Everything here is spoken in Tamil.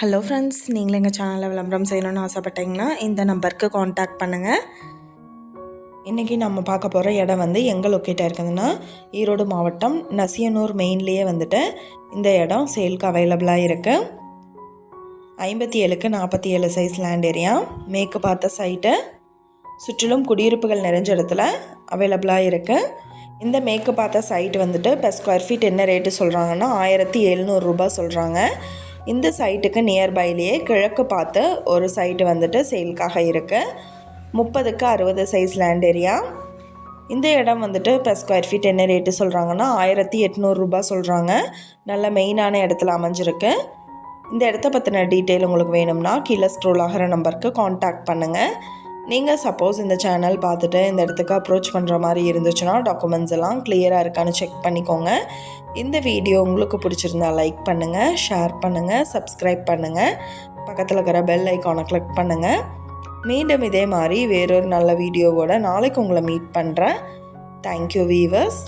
ஹலோ ஃப்ரெண்ட்ஸ், நீங்களும் எங்கள் சேனலில் விளம்பரம் செய்யணும்னு ஆசைப்பட்டீங்கன்னா இந்த நம்பருக்கு காண்டாக்ட் பண்ணுங்கள். இன்றைக்கி நம்ம பார்க்க போகிற இடம் எங்கே லொக்கேட்டாக இருக்குதுன்னா ஈரோடு மாவட்டம் நசியனூர் மெயின்லேயே இந்த இடம் சேலுக்கு அவைலபிளாக இருக்குது. 57க்கு 47 சைஸ் லேண்ட் ஏரியா, மேற்கு பார்த்த சைட்டு, சுற்றிலும் குடியிருப்புகள் நிறைஞ்ச இடத்துல அவைலபிளாக இருக்குது. இந்த மேற்கு பார்த்த சைட்டு per ஸ்கொயர் ஃபீட் என்ன ரேட்டு சொல்கிறாங்கன்னா 1700 ரூபாய் சொல்கிறாங்க. இந்த சைட்டுக்கு நியர்பைலேயே கிழக்கு பார்த்து ஒரு சைட்டு சேலுக்காக இருக்குது. 30க்கு 60 சைஸ் லேண்ட் ஏரியா. இந்த இடம் per ஸ்கொயர் ஃபீட் என்ன ரேட்டு சொல்கிறாங்கன்னா 1800 ரூபாய் சொல்கிறாங்க. நல்ல மெயினான இடத்துல அமைஞ்சிருக்கு. இந்த இடத்த பற்றின டீட்டெயில் உங்களுக்கு வேணும்னா கீழே ஸ்க்ரோல் ஆகிற நம்பருக்கு காண்டாக்ட் பண்ணுங்கள். நீங்கள் சப்போஸ் இந்த சேனல் பார்த்துட்டு இந்த இடத்துக்கு அப்ரோச் பண்ணுற மாதிரி இருந்துச்சுன்னா டாக்குமெண்ட்ஸ் எல்லாம் கிளியராக இருக்கான்னு செக் பண்ணிக்கோங்க. இந்த வீடியோ உங்களுக்கு பிடிச்சிருந்தா லைக் பண்ணுங்கள், ஷேர் பண்ணுங்கள், சப்ஸ்கிரைப் பண்ணுங்கள், பக்கத்தில் இருக்கிற பெல் ஐக்கானை கிளிக் பண்ணுங்கள். மீண்டும் இதே மாதிரி வேறொரு நல்ல வீடியோவோட நாளைக்கு உங்களை மீட் பண்ணுறேன். Thank you viewers.